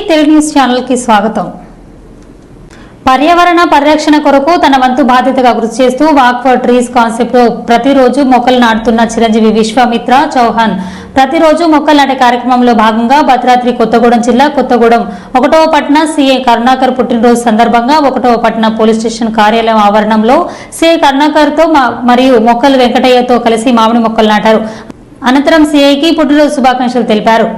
Telugu news channel కి స్వాగతం. పర్యావరణ పరిరక్షణ కొరకు తన వంతు బాధ్యతగా కృషి చేస్తూ వాక్ ఫర్ ట్రీస్ కాన్సెప్ట్ ప్రతిరోజు మొక్కలు నాటుతున్న చిరంజీవి విశ్వామిత్ర చౌహాన్ ప్రతిరోజు మొక్కలు నాటే కార్యక్రమంలో భాగంగా భద్రాద్రి కొత్తగూడెం జిల్లా కొత్తగూడెం 1వ పట్టణ సీఐ కరుణాకర్ పుట్టినరోజు సందర్భంగా 1వ పట్టణ పోలీస్ స్టేషన్ కార్యాలయం ఆవరణంలో సీఐ కరుణాకర్ తో మరియు మొక్కలు వెంకటయ్యతో కలిసి మామిడి మొక్కలు నాటారు. అనంతరం సీఐకి పుట్టినరోజు శుభాకాంక్షలు తెలిపారు.